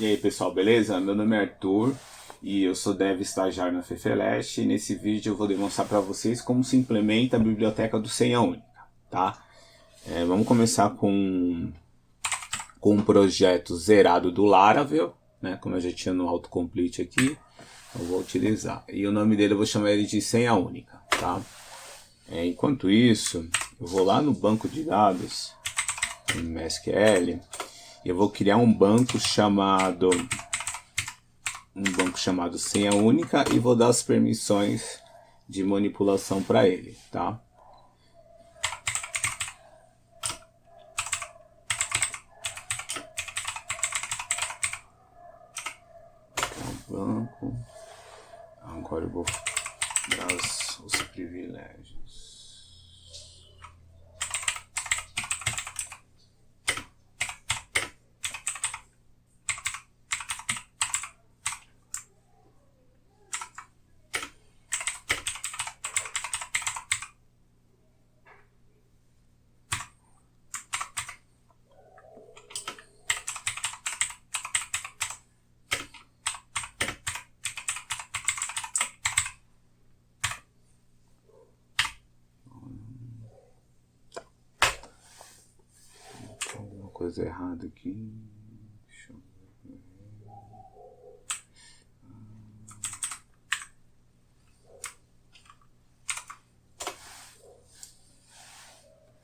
E aí pessoal, beleza? Meu nome é Arthur e eu sou dev estagiário na FEFELESH e nesse vídeo eu vou demonstrar para vocês como se implementa a biblioteca do Senha Única, tá? Vamos começar com um projeto zerado do Laravel, né? Como eu já tinha no autocomplete aqui, eu vou utilizar. E o nome dele eu vou chamar ele de Senha Única, tá? Enquanto isso, eu vou lá no banco de dados, no MySQL, e eu vou criar um banco chamado Senha Única e vou dar as permissões de manipulação para ele, tá? Banco. Agora eu vou dar os privilégios. Alguma coisa errada aqui. Deixa eu ver.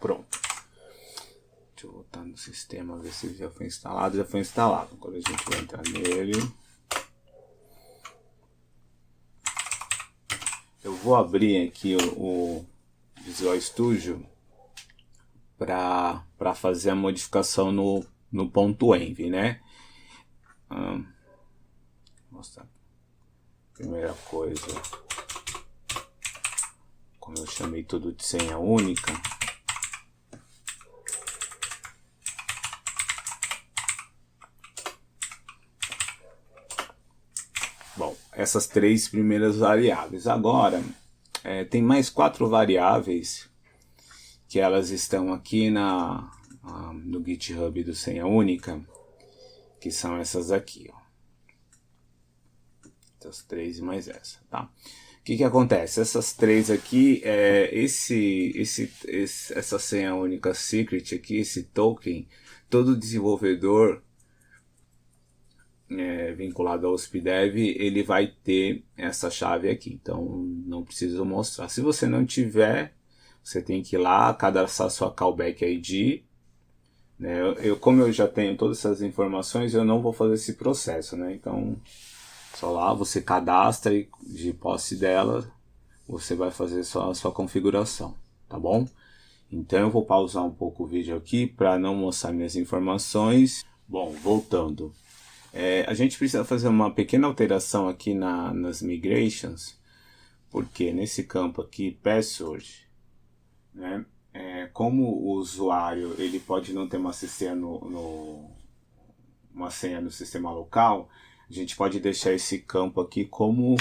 Pronto. Deixa eu voltar no sistema, ver se já foi instalado. Já foi instalado. Agora a gente vai entrar nele. Eu vou abrir aqui o Visual Studio para fazer a modificação no ponto .env, né? Mostrar. Primeira coisa, como eu chamei tudo de senha única, bom, essas três primeiras variáveis. Agora, tem mais 4 variáveis que elas estão aqui no GitHub do Senha Única, que são essas aqui, ó. Essas 3 e mais essa, tá? O que acontece? Essas 3 aqui, essa Senha Única Secret aqui, esse token, todo desenvolvedor vinculado ao OSPDev, ele vai ter essa chave aqui, então não preciso mostrar. Se você não tiver, você tem que ir lá, cadastrar sua callback ID, né? Como eu já tenho todas essas informações, eu não vou fazer esse processo, né? Então, só lá você cadastra e de posse dela, você vai fazer a sua configuração, tá bom? Então eu vou pausar um pouco o vídeo aqui para não mostrar minhas informações. Bom, voltando. A gente precisa fazer uma pequena alteração aqui nas migrations, porque nesse campo aqui, password, né, como o usuário ele pode não ter uma senha uma senha no sistema local, a gente pode deixar esse campo aqui como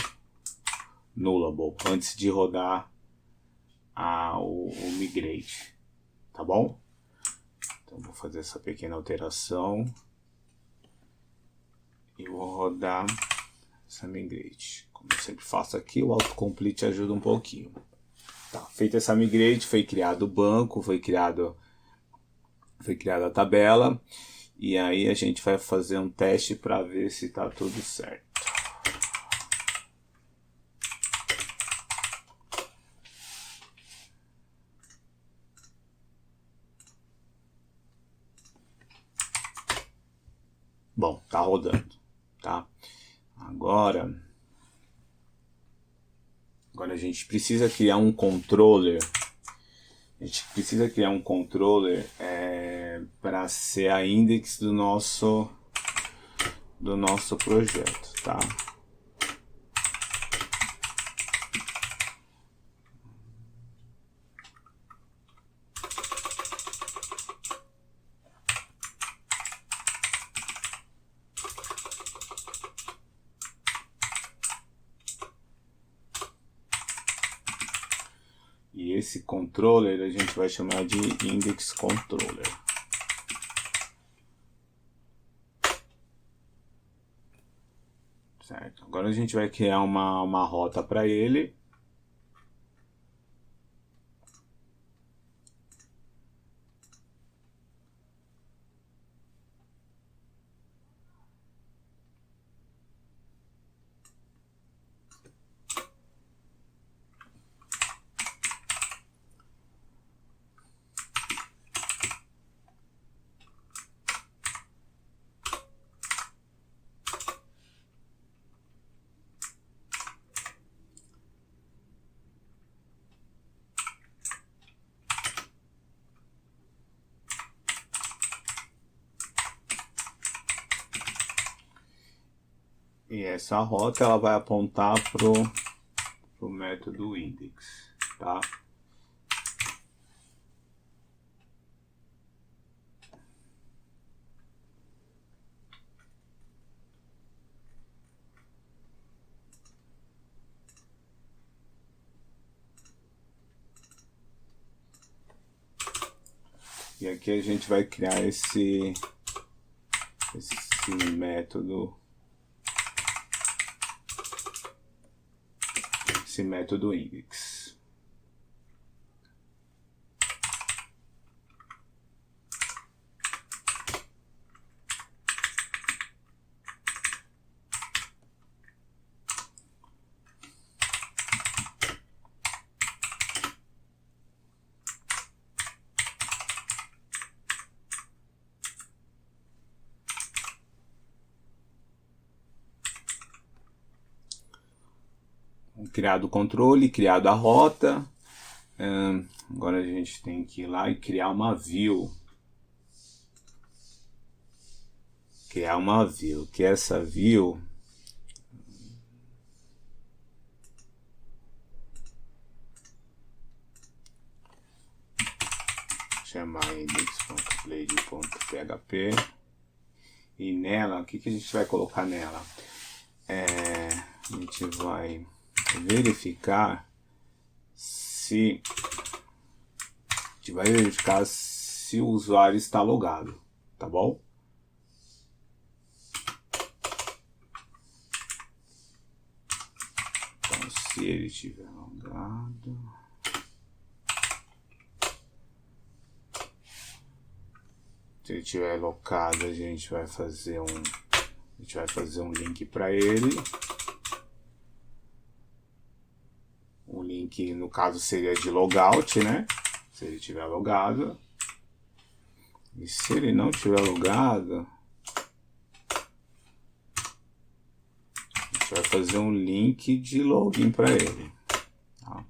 nullable antes de rodar o migrate, tá bom? Então vou fazer essa pequena alteração e vou rodar essa migrate. Como eu sempre faço aqui, o autocomplete ajuda um pouquinho. Tá, feita essa migrate, foi criado o banco, foi criada a tabela, e aí a gente vai fazer um teste para ver se está tudo certo. Bom, tá rodando, tá? Agora a gente precisa criar um controller. A gente precisa criar um controller para ser a index do nosso projeto, tá? E esse controller a gente vai chamar de index controller. certo? Agora a gente vai criar uma rota para ele. E essa rota ela vai apontar pro método index, tá? E aqui a gente vai criar esse método, index. Criado o controle, criado a rota. Agora a gente tem que ir lá e criar uma view. Que essa view chamar index.blade.php. E nela, o que a gente vai colocar nela? A gente vai verificar se o usuário está logado, tá bom? Então, se ele estiver logado, se ele estiver locado, a gente vai fazer um link para ele. O link, no caso, seria de logout, né? Se ele estiver logado. E se ele não estiver logado, a gente vai fazer um link de login para ele. Tá?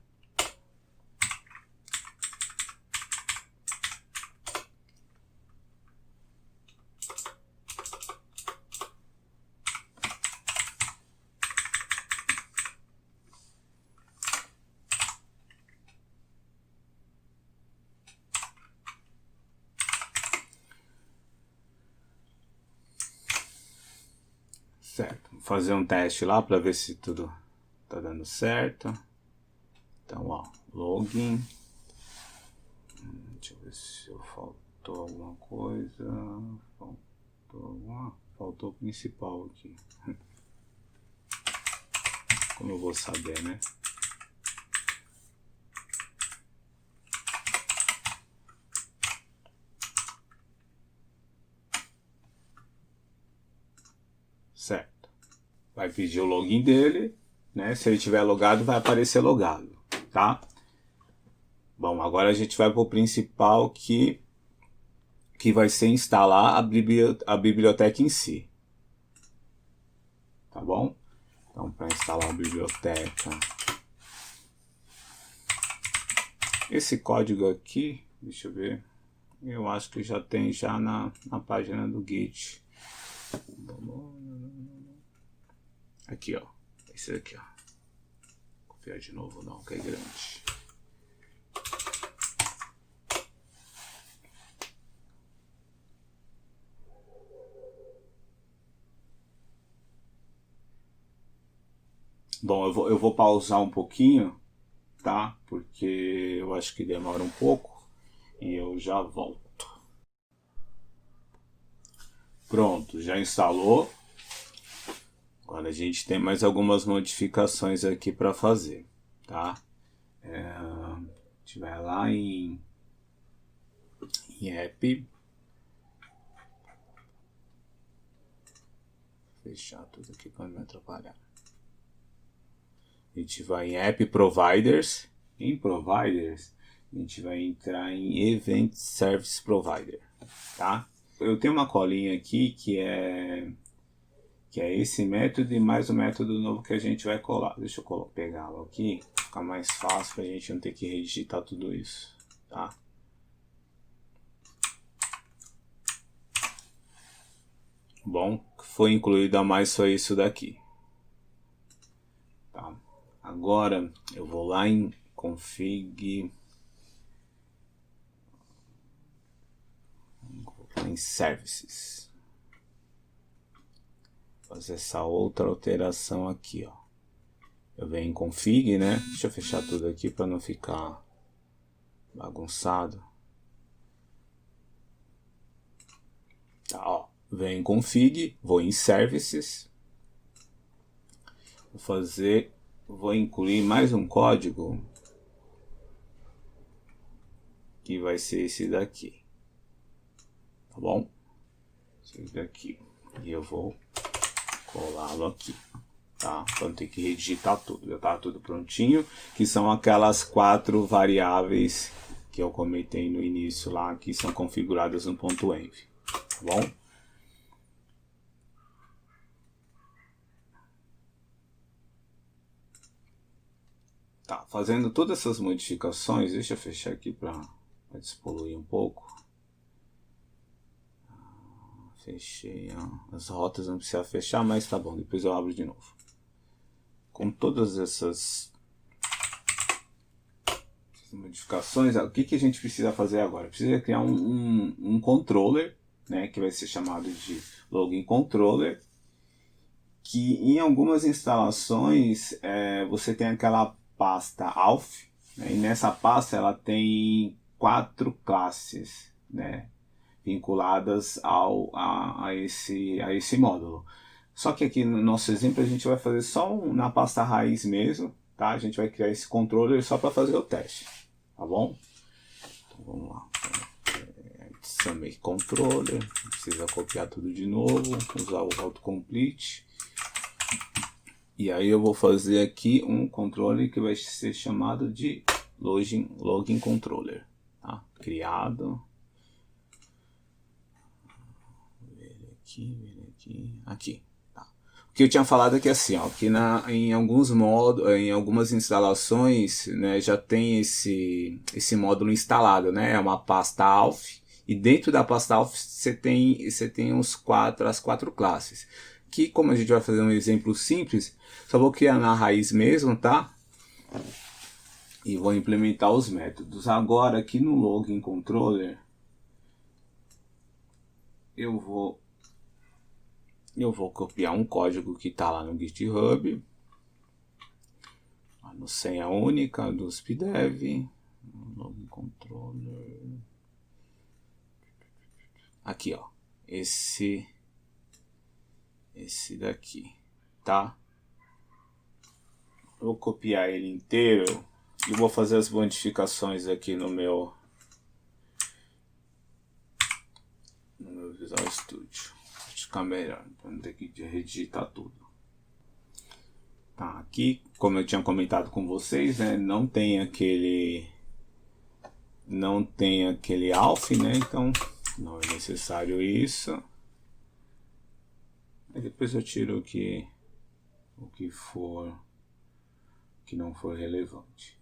Certo, vou fazer um teste lá para ver se tudo tá dando certo. Então, ó, login. Deixa eu ver se faltou alguma coisa. Faltou o principal aqui. Como eu vou saber, né? Certo. Vai pedir o login dele, né? Se ele tiver logado, vai aparecer logado, tá? Bom, agora a gente vai para o principal que vai ser instalar a biblioteca em si. Tá bom? Então, para instalar a biblioteca, esse código aqui, deixa eu ver, eu acho que já tem na página do Git. Aqui, ó. Esse aqui, ó. Vou copiar de novo não, que é grande. Bom, eu vou pausar um pouquinho, tá? Porque eu acho que demora um pouco e eu já volto. Pronto, já instalou. Agora Agora a gente tem mais algumas modificações aqui para fazer, tá? A gente vai lá em app, fechar tudo aqui para não me atrapalhar. A gente vai em App Providers. Em Providers, a gente vai entrar em Event Service Provider, tá? Eu tenho uma colinha aqui que é esse método e mais o método novo que a gente vai colar. Deixa eu pegá-lo aqui, ficar mais fácil para a gente não ter que redigitar tudo isso, tá? Bom, foi incluído a mais só isso daqui, tá? Agora eu vou lá em config, em services, fazer essa outra alteração aqui, ó. Eu venho em config, né? Deixa eu fechar tudo aqui para não ficar bagunçado. Tá, ó. Venho em config, vou em services, vou incluir mais um código que vai ser esse daqui, tá bom? Esse daqui, e eu vou colá-lo aqui, tá? Para não ter que redigitar tudo, já tá tudo prontinho, que são aquelas 4 variáveis que eu comentei no início lá, que são configuradas no .env, tá bom? Tá, fazendo todas essas modificações, deixa eu fechar aqui para despoluir um pouco. Fechei, ó. As rotas não precisa fechar, mas tá bom, depois eu abro de novo. Com todas essas modificações, o que a gente precisa fazer agora? Precisa criar um controller, né, que vai ser chamado de login controller, que em algumas instalações você tem aquela pasta auth, né, e nessa pasta ela tem 4 classes, né, vinculadas a esse módulo. Só que aqui no nosso exemplo a gente vai fazer só na pasta raiz mesmo, tá? A gente vai criar esse controller só para fazer o teste, tá bom? Então vamos lá. Make controller, precisa copiar tudo de novo, usar o autocomplete. E aí eu vou fazer aqui um controller que vai ser chamado de login controller, tá? Criado. Aqui, tá. O que eu tinha falado aqui assim, ó, que em algumas instalações, né, já tem esse módulo instalado, né? É uma pasta auth, e dentro da pasta auth você tem as 4 classes. Que, como a gente vai fazer um exemplo simples, só vou criar na raiz mesmo, tá? E vou implementar os métodos. Agora aqui no login controller eu vou copiar um código que está lá no GitHub, no senha única do SPDEV, login controller, aqui, ó, esse daqui, tá? Vou copiar ele inteiro e vou fazer as modificações aqui no meu Visual Studio. Ficar melhor, para não ter que redigitar tudo. Tá, aqui, como eu tinha comentado com vocês, né, não tem aquele auth, né, então não é necessário isso. Aí depois eu tiro o que não for relevante.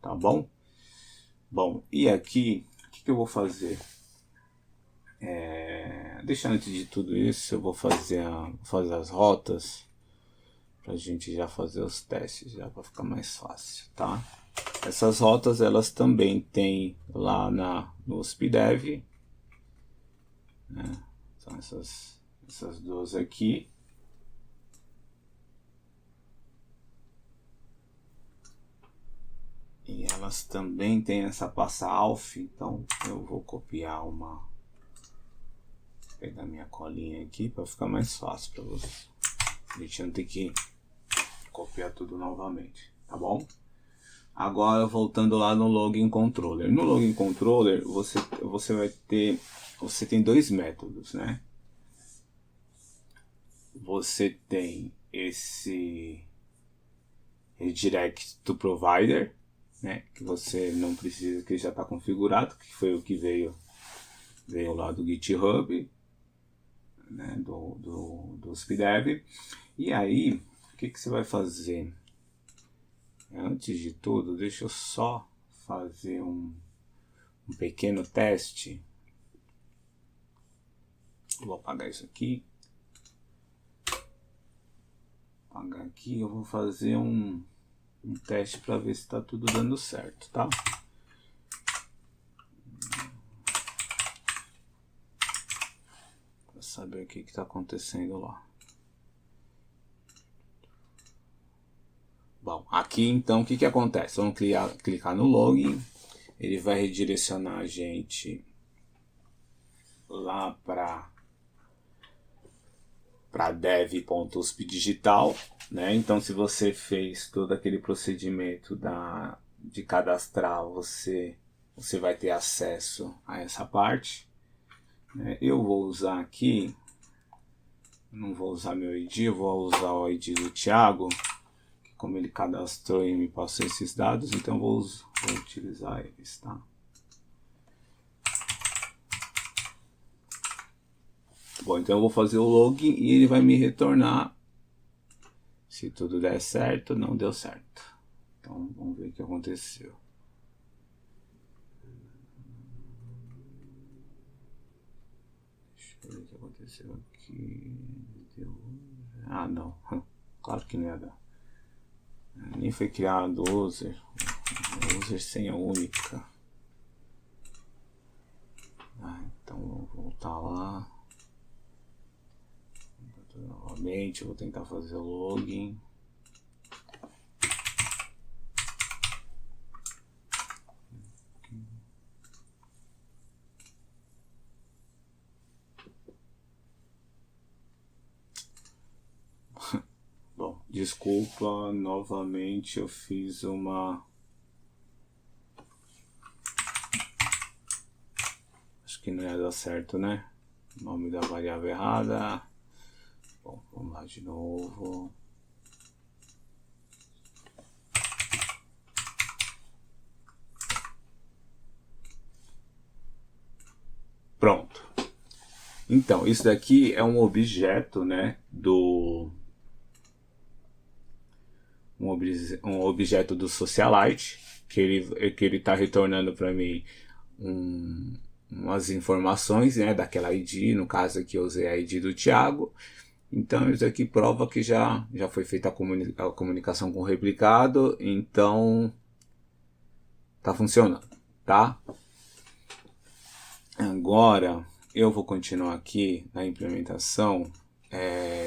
Tá bom? Bom, e aqui, o que eu vou fazer? Deixa antes de tudo isso, eu vou fazer as rotas para a gente já fazer os testes, já para ficar mais fácil, tá? Essas rotas elas também tem lá no SPDEV, né? São essas duas aqui. E elas também têm essa pasta auth, então eu vou copiar uma Vou pegar minha colinha aqui para ficar mais fácil para você. A gente não tem que copiar tudo novamente, tá bom? Agora voltando lá no Login Controller. No Login Controller você vai ter, você tem dois métodos, né? Você tem esse Redirect to Provider, né? Que você não precisa, que já está configurado, que foi o que veio lá do GitHub, né? do SPDEV. E aí, o que você vai fazer? Antes de tudo, deixa eu só fazer um pequeno teste. Vou apagar isso aqui. Apagar aqui, eu vou fazer um teste para ver se está tudo dando certo, tá? Para saber o que está acontecendo lá. Bom, aqui então o que acontece? Vamos clicar no login, ele vai redirecionar a gente lá para dev.uspdigital, né? Então se você fez todo aquele procedimento de cadastrar, você vai ter acesso a essa parte, né? Eu vou usar aqui, não vou usar meu ID, eu vou usar o ID do Thiago, como ele cadastrou e me passou esses dados, então vou utilizar eles, tá? Bom, então eu vou fazer o login e ele vai me retornar se tudo der certo. Não deu certo. Então vamos ver o que aconteceu. Deixa eu ver o que aconteceu aqui. Ah, não. Claro que não ia dar. Nem foi criado o user senha única. Então vou voltar lá novamente, vou tentar fazer o login. Bom, desculpa, novamente eu fiz acho que não ia dar certo, né? Nome da variável errada. Bom, vamos lá de novo. Pronto. Então, isso daqui é um objeto, né, um objeto do Socialite, que ele tá retornando para mim umas informações, né, daquela ID, no caso aqui eu usei a ID do Thiago. Então isso aqui prova que já foi feita a comunicação com o replicado, então tá funcionando, tá? Agora eu vou continuar aqui na implementação,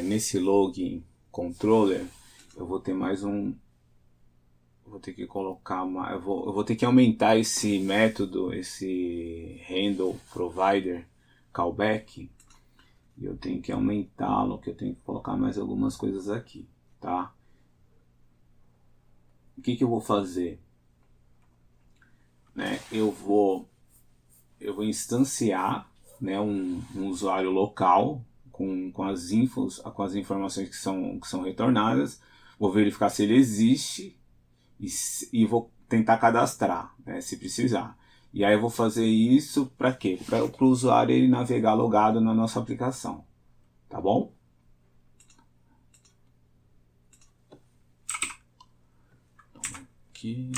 nesse login controller eu vou ter mais vou ter que colocar eu vou ter que aumentar esse método, esse handle provider callback, e eu tenho que aumentá-lo, que eu tenho que colocar mais algumas coisas aqui, tá? O que eu vou fazer? Né? Eu vou instanciar, né, um usuário local com as informações que são retornadas, vou verificar se ele existe e vou tentar cadastrar, né, se precisar. E aí eu vou fazer isso para quê? Para o usuário ele navegar logado na nossa aplicação, tá bom? Então, aqui.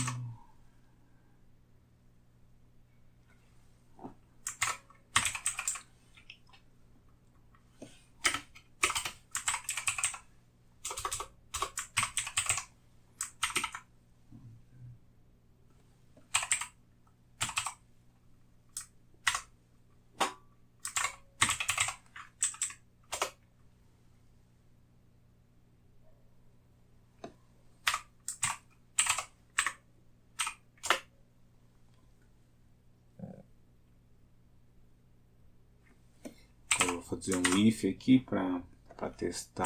fazer um if aqui para testar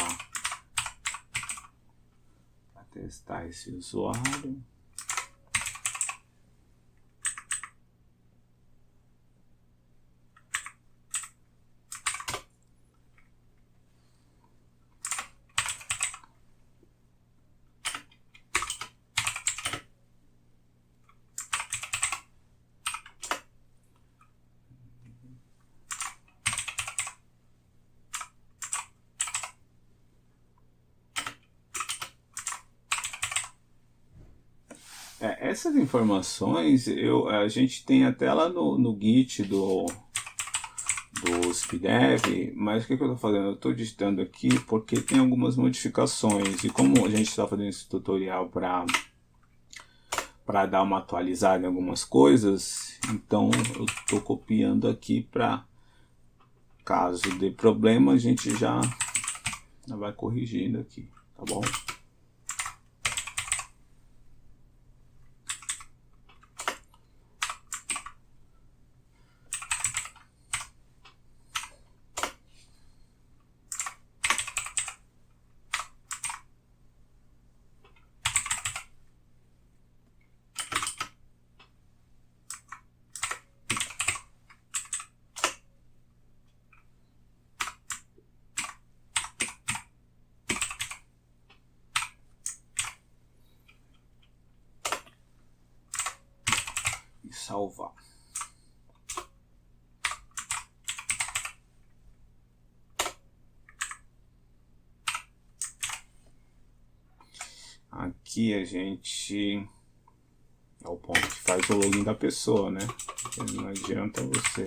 esse usuário. Essas informações a gente tem até lá no Git do SpiDev, mas o que eu estou fazendo? Eu estou digitando aqui porque tem algumas modificações, e como a gente está fazendo esse tutorial para dar uma atualizada em algumas coisas, então eu estou copiando aqui para caso dê problema a gente já vai corrigindo aqui, tá bom? Salvar. Aqui a gente é o ponto que faz o login da pessoa, né? Não adianta você.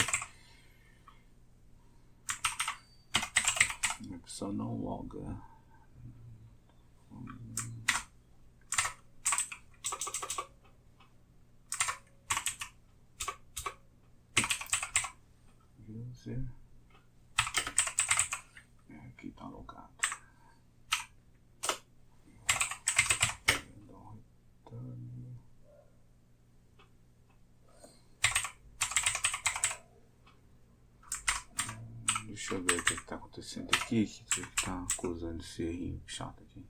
A pessoa não loga. Aqui tá logado. Deixa eu ver o que está acontecendo aqui, que está causando esse errinho chato aqui.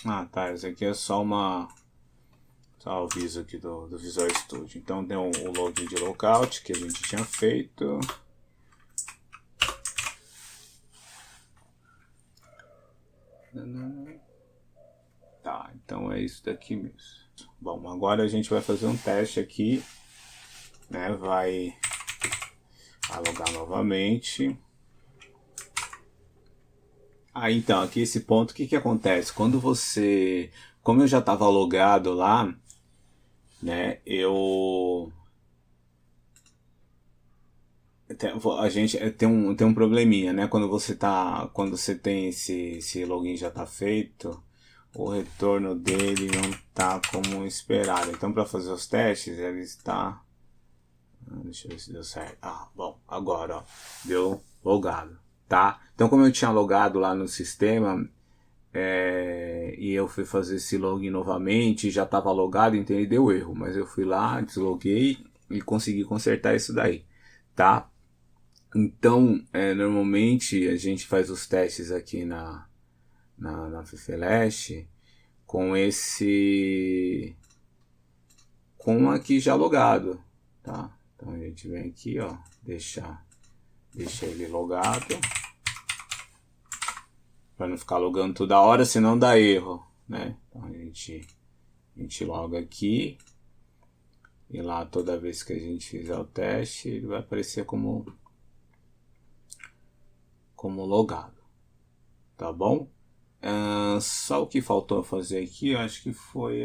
Ah, tá, esse aqui é só o aviso aqui do Visual Studio. Então tem o login de Logout que a gente tinha feito. Tá, então é isso daqui mesmo. Bom, agora a gente vai fazer um teste aqui, né? Vai logar novamente. Então, aqui esse ponto, o que acontece? Quando você... Como eu já estava logado lá, né, a gente tem um probleminha, né? Quando você tem esse login já tá feito, o retorno dele não tá como esperado. Então, para fazer os testes, ele está... Deixa eu ver se deu certo. Bom, agora, ó, deu logado, tá? Então, como eu tinha logado lá no sistema, e eu fui fazer esse login novamente, já estava logado, então ele deu erro, mas eu fui lá, desloguei e consegui consertar isso daí, tá? Então, normalmente a gente faz os testes aqui na Fifelash com aqui já logado, tá? Então a gente vem aqui, ó, deixa ele logado, para não ficar logando toda hora, senão dá erro, né? Então a gente loga aqui, e lá toda vez que a gente fizer o teste, ele vai aparecer como logado, tá bom? Só o que faltou fazer aqui, eu acho que foi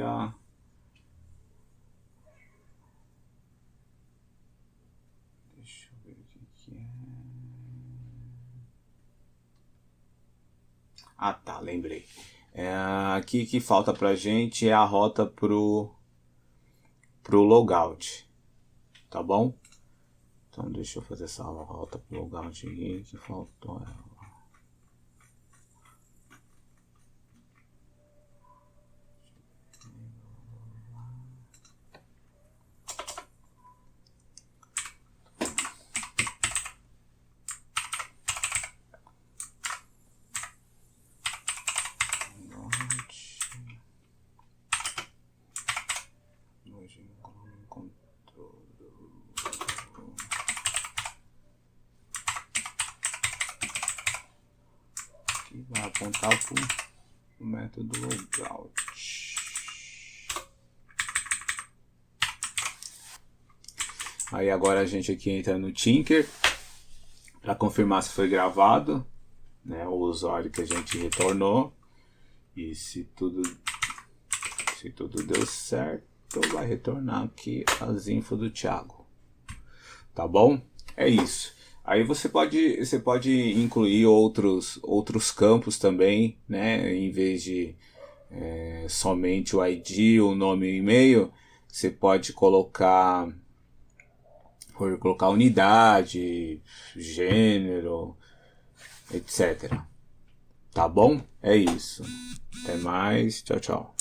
deixa eu ver o que é. Tá, lembrei. Aqui que falta pra gente é a rota pro logout, tá bom? Então deixa eu fazer essa volta pro logout aqui que faltou ela. Vai apontar para o método logout. Aí agora a gente aqui entra no Tinker para confirmar se foi gravado, né, o usuário que a gente retornou. E se tudo deu certo, vai retornar aqui as infos do Thiago. Tá bom? É isso. Aí você pode incluir outros campos também, né? Em vez de somente o ID, o nome e o e-mail, você pode colocar unidade, gênero, etc. Tá bom? É isso. Até mais. Tchau, tchau.